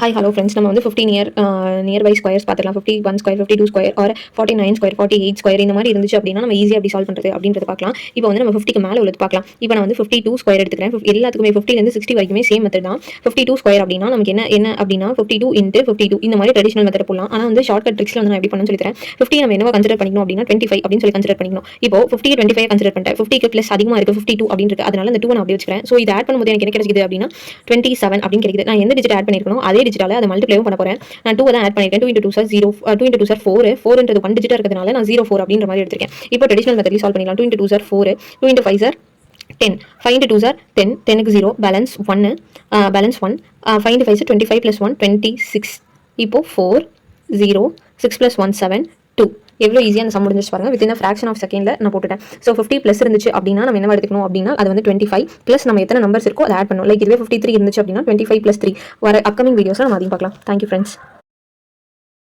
Hi hello friends, நம்ம வந்து 50 nearby squares பார்த்துக்கலாம். 51 square, 52 square or 49 square, 48 square இந்த மாதிரி இருந்துச்சு அப்படின்னா நம்ம ஈஸியாக எப்படி சால்வ் பண்ணுறது அப்படின்றது பார்க்கலாம். இப்போ வந்து நம்ம 50க்கு மேலே உள்ளது பார்க்கலாம். இப்போ நான் வந்து 52 ஸ்கொயர் எடுத்துக்கிறேன். எல்லாத்துக்குமே 50லேருந்து 60 வரைக்குமே சேம் மெத்தட் தான். 52 ஸ்கொயர் அப்படின்னா நமக்கு என்ன அப்படின்னா 52 × 52 இந்த மாதிரி ட்ரெடிஷனல் மெத்தட் போடலாம். ஆனால் வந்து ஷார்ட்கட் ட்ரிக்ஸில் வந்து நான் எப்படி பண்ணணும்னு சொல்லித்தரேன். 50 நம்ம என்னவா கன்சிடர் பண்ணிக்கணும் அப்படின்னா 25 அப்படின்னு சொல்லி கன்சிடர் பண்ணிக்கணும். இப்போ 50 25 கன்சிடர் பண்ணிட்டேன். 50க்கு ப்ளஸ் அதிகமாக இருக்குது 52 அப்படின்னு இருக்குது. அதனால இந்த 2 நான் அப்படியே வச்சுக்கிறேன். ஸோ இது ஆட் பண்ணும்போது எனக்கு என்ன கிடைக்குது அப்படின்னா 27 அப்படின்னு கிடைக்குது. நான் எந்த டிஜிட் ஆட் பண்ணிருக்கணும் அதே டிஜிட்டால அதை மல்டிப்ளை பண்ண போறேன். நான் 2 தான் ஆட் பண்ணிருக்கேன். 2 × 2 = 0, 2 × 2 = 4. 4ன்றது 1 டிஜிட்டா இருக்கிறதுனால நான் 04 அப்படின்ற மாதிரி எடுத்திருக்கேன். இப்போ ட்ரெடிஷனல் மெத்தட்ல சால்வ் பண்ணிடலாம். 2 × 2 = 4, 2 × 5 = 10, 5 × 2 = 10, 10க்கு 0, பேலன்ஸ் 1, பேலன்ஸ் 1, 5 × 5 = 25 + 1 26. இப்போ 4 0 6 + 1 7 2. எவ்வளோ ஈஸியாக அந்த சம் முடிஞ்சிச்சு பாருங்க. வித்தின் ஃப்ராக்ஷன் ஆஃப் செகண்ட்ல நான் போட்டுட்டேன். ஸோ 50 ப்ளஸ் இருந்துச்சு அப்படின்னா நம்ம என்ன எடுத்துக்கணும் அப்படின்னா அது வந்து 25 ப்ளஸ் நம்ம எத்தனை நம்பர்ஸ் இருக்கோ அதை ஆட் பண்ணணும். லைக் இதுவே 53 இருந்துச்சு அப்படின்னா 25 + 3. வர அப்கமிங் வீடியோஸில் நம்ம அதையும் பார்க்கலாம். Thank you friends.